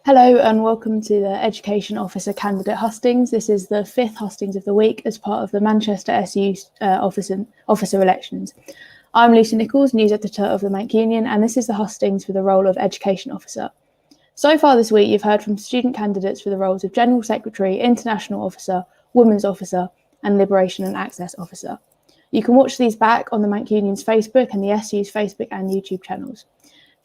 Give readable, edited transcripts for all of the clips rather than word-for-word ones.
Hello and welcome to the Education Officer Candidate Hustings. This is the 5th Hustings of the week as part of the Manchester SU officer elections. I'm Lucy Nichols, News Editor of the Mancunian, and this is the hustings for the role of Education Officer. So far this week, you've heard from student candidates for the roles of General Secretary, International Officer, Women's Officer, and Liberation and Access Officer. You can watch these back on the Mancunian's Facebook and the SU's Facebook and YouTube channels.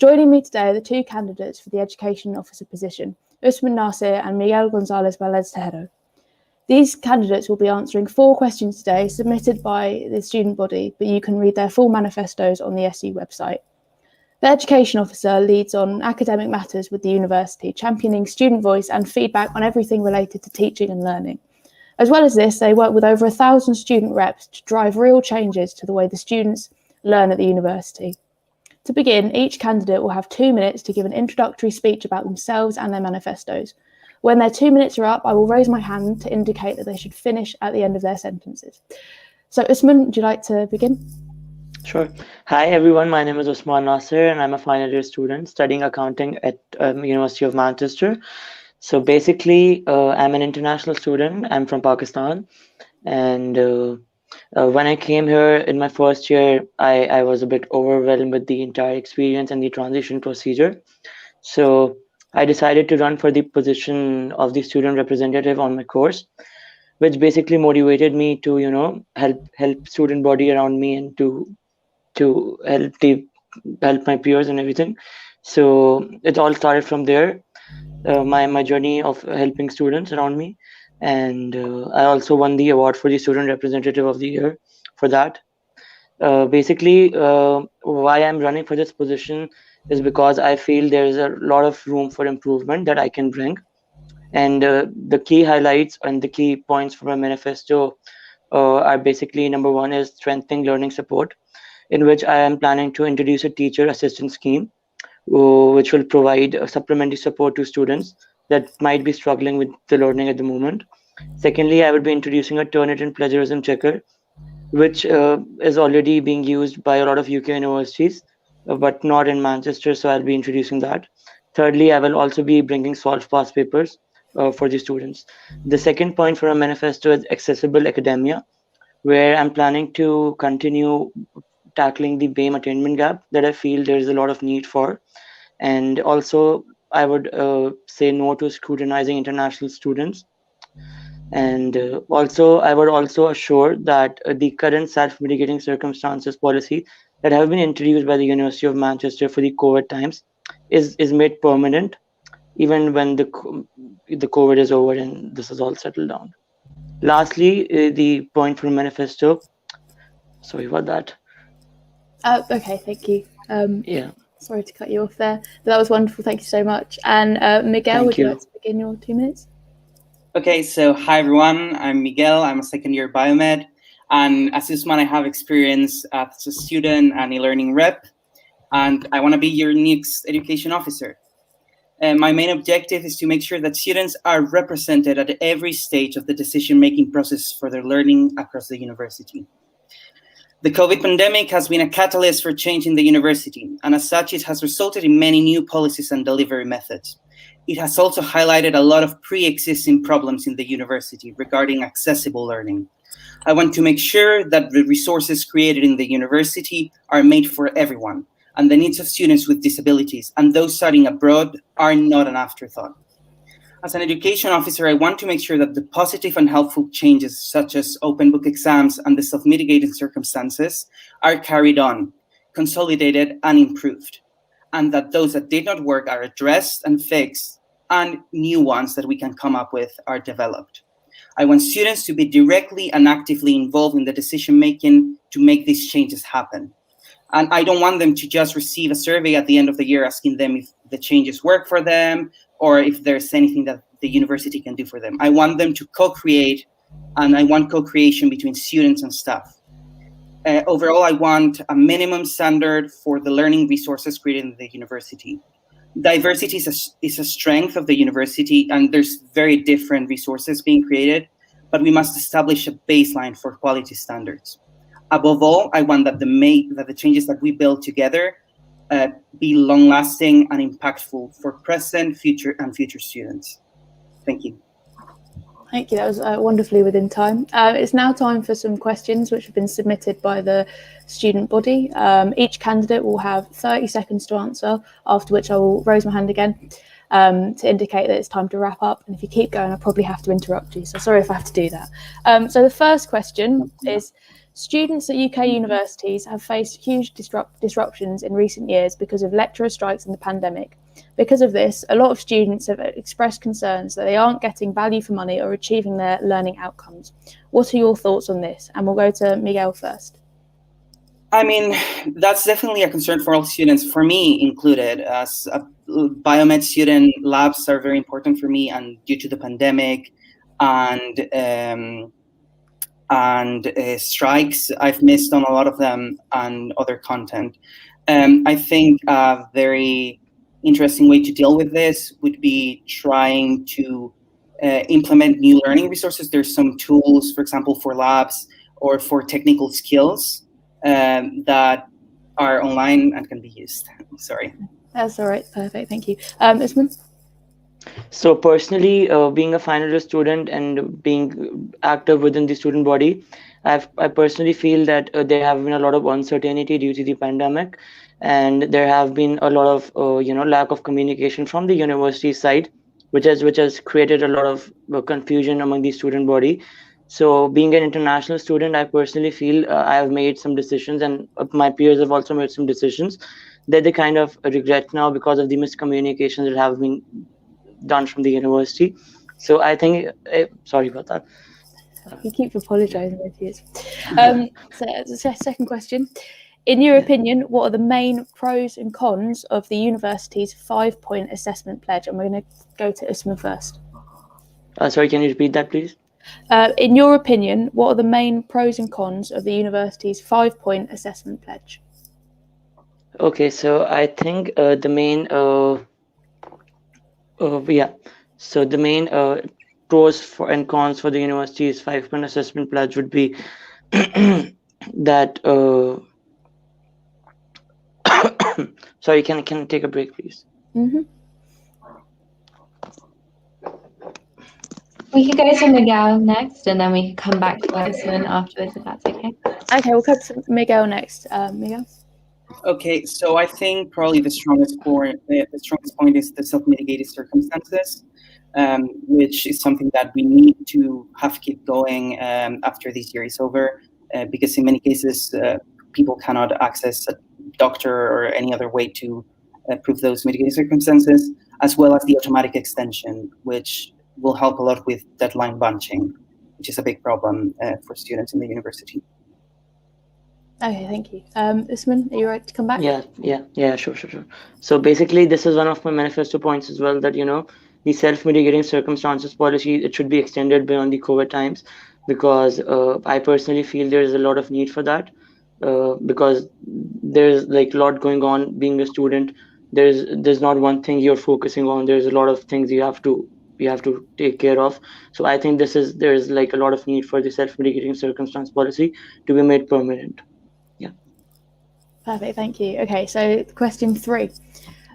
Joining me today are the two candidates for the Education Officer position, Usman Nasir and Miguel Gonzalez Valez Tejero. These candidates will be answering 4 questions today submitted by the student body, but you can read their full manifestos on the SU website. The Education Officer leads on academic matters with the university, championing student voice and feedback on everything related to teaching and learning. As well as this, they work with over 1,000 student reps to drive real changes to the way the students learn at the university. To begin, each candidate will have 2 minutes to give an introductory speech about themselves and their manifestos. When their 2 minutes are up, I will raise my hand to indicate that they should finish at the end of their sentences. So, Usman, would you like to begin? Sure. Hi, everyone. My name is Usman Nasir, and I'm a final year student studying accounting at University of Manchester. So basically, I'm an international student. I'm from Pakistan. And when I came here in my first year, I was a bit overwhelmed with the entire experience and the transition procedure. So I decided to run for the position of the student representative on my course, which basically motivated me to, help student body around me and to help my peers and everything. So it all started from there, my journey of helping students around me. And I also won the award for the Student Representative of the Year for that. Basically, why I'm running for this position is because I feel there's a lot of room for improvement that I can bring. And the key highlights and the key points for my manifesto are basically, number one is strengthening learning support, in which I am planning to introduce a teacher assistance scheme, which will provide supplementary support to students that might be struggling with the learning at the moment. Secondly, I will be introducing a Turnitin plagiarism checker, which is already being used by a lot of UK universities, but not in Manchester, so I'll be introducing that. Thirdly, I will also be bringing solved past papers for the students. The second point for a manifesto is accessible academia, where I'm planning to continue tackling the BAME attainment gap that I feel there is a lot of need for. And also, I would say no to scrutinizing international students. And also, I would also assure that the current self-mitigating circumstances policy that have been introduced by the University of Manchester for the COVID times is made permanent, even when the COVID is over and this is all settled down. Lastly, the point for manifesto. Sorry about that. Okay, thank you. Yeah. Sorry to cut you off there, but that was wonderful. Thank you so much. And Miguel, would you like to begin your 2 minutes? Okay, so hi everyone, I'm Miguel, I'm a second year biomed, and as Usman, I have experience as a student and e-learning rep, and I want to be your next education officer. My main objective is to make sure that students are represented at every stage of the decision-making process for their learning across the university. The COVID pandemic has been a catalyst for change in the university, and as such, it has resulted in many new policies and delivery methods. It has also highlighted a lot of pre-existing problems in the university regarding accessible learning. I want to make sure that the resources created in the university are made for everyone, and the needs of students with disabilities and those studying abroad are not an afterthought. As an education officer, I want to make sure that the positive and helpful changes, such as open book exams and the self-mitigating circumstances, are carried on, consolidated, and improved, and that those that did not work are addressed and fixed, and new ones that we can come up with are developed. I want students to be directly and actively involved in the decision-making to make these changes happen. And I don't want them to just receive a survey at the end of the year asking them if the changes work for them or if there's anything that the university can do for them. I want them to co-create, and I want co-creation between students and staff. Overall, I want a minimum standard for the learning resources created in the university. Diversity is a strength of the university, and there's very different resources being created, but we must establish a baseline for quality standards. Above all, I want that the changes that we build together be long-lasting and impactful for present, future students. Thank you. Thank you. That was wonderfully within time. It's now time for some questions which have been submitted by the student body. Each candidate will have 30 seconds to answer, after which I will raise my hand again to indicate that it's time to wrap up. And if you keep going, I'll probably have to interrupt you. So sorry if I have to do that. So the first question is, students at UK universities have faced huge disruptions in recent years because of lecturer strikes and the pandemic. Because of this, a lot of students have expressed concerns that they aren't getting value for money or achieving their learning outcomes. What are your thoughts on this? And we'll go to Miguel first. I mean, that's definitely a concern for all students, for me included. As a biomed student, labs are very important for me, and due to the pandemic and strikes, I've missed on a lot of them and other content. I think a very interesting way to deal with this would be trying to implement new learning resources. There's some tools, for example, for labs or for technical skills that are online and can be used. Sorry. That's all right. Perfect. Thank you. Usman? So personally, being a final year student and being active within the student body, I personally feel that there have been a lot of uncertainty due to the pandemic, and there have been a lot of lack of communication from the university side, which has created a lot of confusion among the student body. So being an international student, I personally feel I have made some decisions, and my peers have also made some decisions that they kind of regret now because of the miscommunications that have been done from the university. So I think, sorry about that. You keep apologising with you. So the second question. In your opinion, what are the main pros and cons of the university's 5-point assessment pledge? And we're going to go to Usman first. Sorry, can you repeat that, please? In your opinion, what are the main pros and cons of the university's 5-point assessment pledge? Okay, so I think the main so the main pros and cons for the university's 5-point assessment pledge would be that sorry, can I take a break, please? Mm-hmm. We could go to Miguel next, and then we can come back to Usman afterwards, if that's okay. Okay, we'll come to Miguel next. Miguel? Okay, so I think probably the strongest point is the self-mitigated circumstances, which is something that we need to have keep going after this year is over, because in many cases people cannot access a doctor or any other way to prove those mitigating circumstances, as well as the automatic extension, which will help a lot with deadline bunching, which is a big problem for students in the university. Okay, thank you. Usman, are you right to come back? Yeah, sure. So basically, this is one of my manifesto points as well, that, the self-mitigating circumstances policy, it should be extended beyond the COVID times, because I personally feel there's a lot of need for that, because there's like a lot going on being a student. There's not one thing you're focusing on. There's a lot of things you have to take care of. So I think there's like a lot of need for the self-mitigating circumstance policy to be made permanent. Yeah. Perfect, thank you. Okay, so question 3.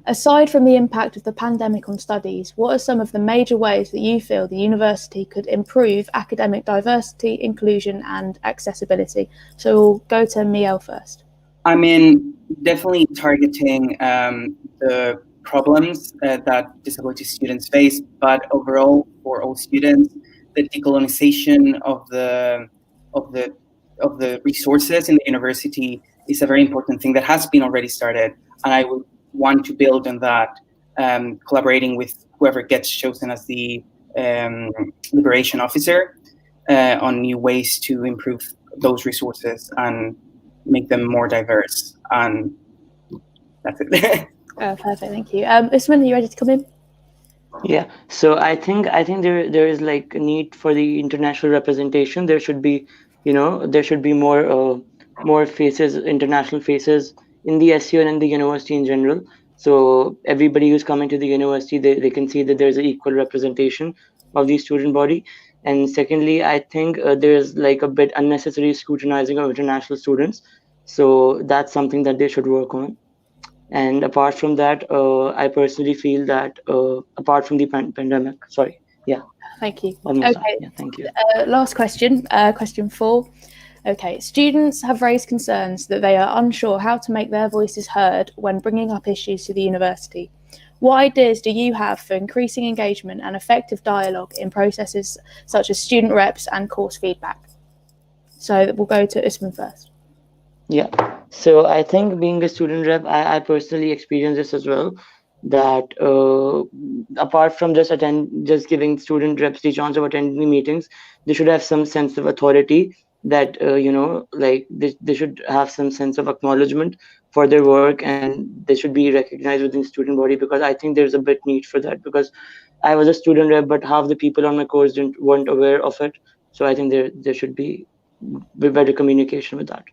Aside from the impact of the pandemic on studies, what are some of the major ways that you feel the university could improve academic diversity, inclusion, and accessibility? So we'll go to Miguel first. I mean, definitely targeting the problems that disability students face, but overall for all students, the decolonization of the resources in the university is a very important thing that has been already started, and I would want to build on that, collaborating with whoever gets chosen as the liberation officer on new ways to improve those resources and make them more diverse. And that's it. Perfect, thank you. Usman, are you ready to come in? Yeah, so I think there is like a need for the international representation. There should be, more faces, international faces in the SU and in the university in general. So everybody who's coming to the university, they can see that there's an equal representation of the student body. And secondly, I think there's like a bit unnecessary scrutinizing of international students. So that's something that they should work on. And apart from that, I personally feel that apart from the pandemic, sorry, yeah, Thank you. almost done. Okay, Yeah, thank you. last question, question 4. Okay, students have raised concerns that they are unsure how to make their voices heard when bringing up issues to the university. What ideas do you have for increasing engagement and effective dialogue in processes such as student reps and course feedback? So we'll go to Usman first. Yeah, so I think being a student rep, I personally experience this as well. That apart from just giving student reps the chance of attending meetings, they should have some sense of authority. That like they should have some sense of acknowledgement for their work, and they should be recognized within the student body. Because I think there's a bit need for that. Because I was a student rep, but half the people on my course weren't aware of it. So I think there should be better communication with that.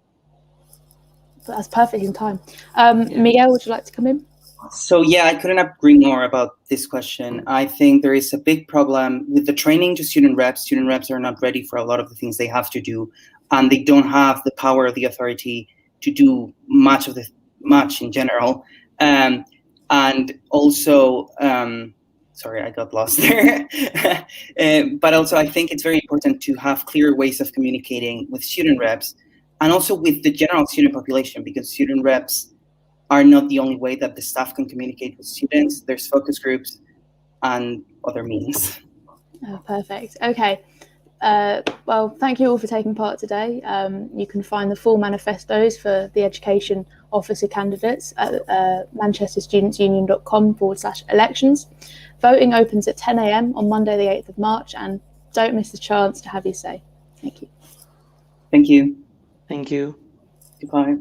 That's perfect in time. Yeah. Miguel, would you like to come in? So yeah, I couldn't agree more about this question. I think there is a big problem with the training to student reps. Student reps are not ready for a lot of the things they have to do, and they don't have the power or the authority to do much in general. And also, sorry, I got lost there. But also, I think it's very important to have clear ways of communicating with student reps and also with the general student population, because student reps are not the only way that the staff can communicate with students. There's focus groups and other means. Oh, perfect. Okay. Well, thank you all for taking part today. You can find the full manifestos for the education officer candidates at manchesterstudentsunion.com/elections. Voting opens at 10 a.m. on Monday, the 8th of March, and don't miss the chance to have your say. Thank you. Thank you. Thank you. Goodbye.